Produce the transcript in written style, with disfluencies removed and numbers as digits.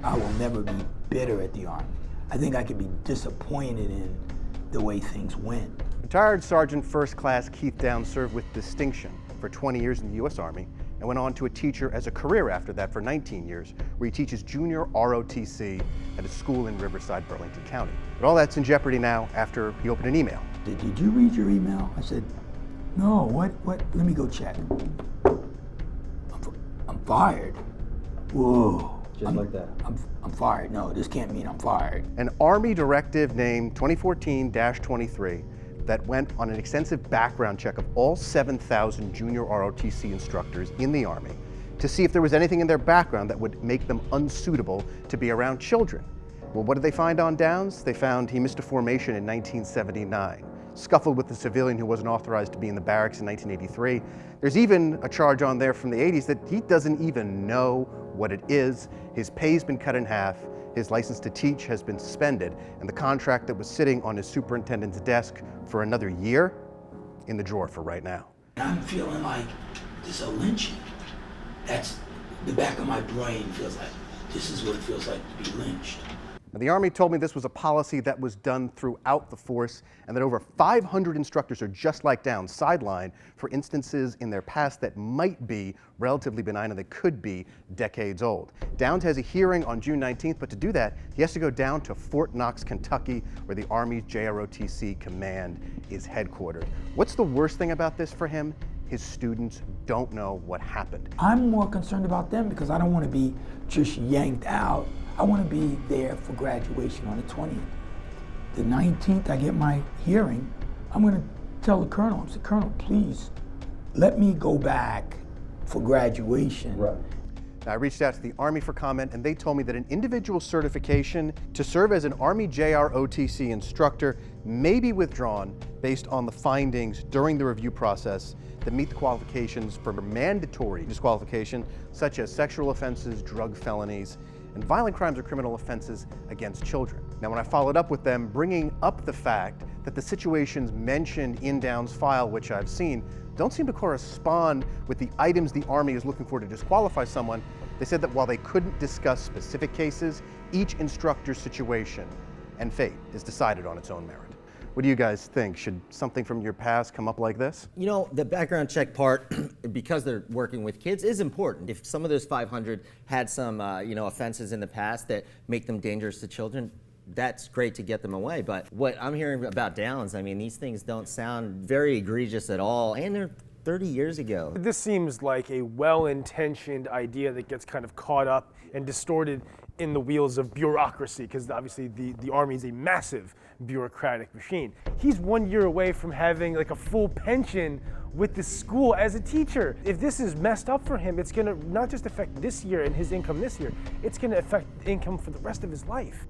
I will never be bitter at the Army. I think I could be disappointed in the way things went. Retired Sergeant First Class Keith Downs served with distinction for 20 years in the U.S. Army and went on to a teacher as a career after that for 19 years, where he teaches Junior ROTC at a school in Riverside, Burlington County. But all that's in jeopardy now after he opened an email. Did you read your email? I said, no, what? Let me go check. I'm fired. Whoa. Just like that. I'm fired. No, this can't mean I'm fired. An Army directive named 2014-23 that went on an extensive background check of all 7,000 Junior ROTC instructors in the Army to see if there was anything in their background that would make them unsuitable to be around children. Well, what did they find on Downs? They found he missed a formation in 1979, scuffled with a civilian who wasn't authorized to be in the barracks in 1983. There's even a charge on there from the 80s that he doesn't even know what it is. His pay's been cut in half, his license to teach has been suspended, and the contract that was sitting on his superintendent's desk for another year, in the drawer for right now. I'm feeling like this is a lynching. That's the back of my brain feels like this is what it feels like to be lynched. Now, the Army told me this was a policy that was done throughout the force and that over 500 instructors are just like Downs, sidelined for instances in their past that might be relatively benign and that could be decades old. Downs has a hearing on June 19th, but to do that, he has to go down to Fort Knox, Kentucky, where the Army's JROTC command is headquartered. What's the worst thing about this for him? His students don't know what happened. I'm more concerned about them because I don't want to be just yanked out. I want to be there for graduation on the 20th. The 19th, I get my hearing. I'm going to tell the colonel, I said, Colonel, please let me go back for graduation. Right. I reached out to the Army for comment, and they told me that an individual certification to serve as an Army JROTC instructor may be withdrawn based on the findings during the review process that meet the qualifications for mandatory disqualification, such as sexual offenses, drug felonies, and violent crimes or criminal offenses against children. Now, when I followed up with them, bringing up the fact that the situations mentioned in Downs' file, which I've seen, don't seem to correspond with the items the Army is looking for to disqualify someone, they said that while they couldn't discuss specific cases, each instructor's situation and fate is decided on its own merit. What do you guys think? Should something from your past come up like this? You know, the background check part, because they're working with kids, is important. If some of those 500 had some, offenses in the past that make them dangerous to children, that's great to get them away. But what I'm hearing about Downs, I mean, these things don't sound very egregious at all, and they're 30 years ago. This seems like a well-intentioned idea that gets kind of caught up and distorted in the wheels of bureaucracy, because obviously the Army is a massive bureaucratic machine. He's 1 year away from having like a full pension with the school as a teacher. If this is messed up for him, it's gonna not just affect this year and his income this year, it's gonna affect income for the rest of his life.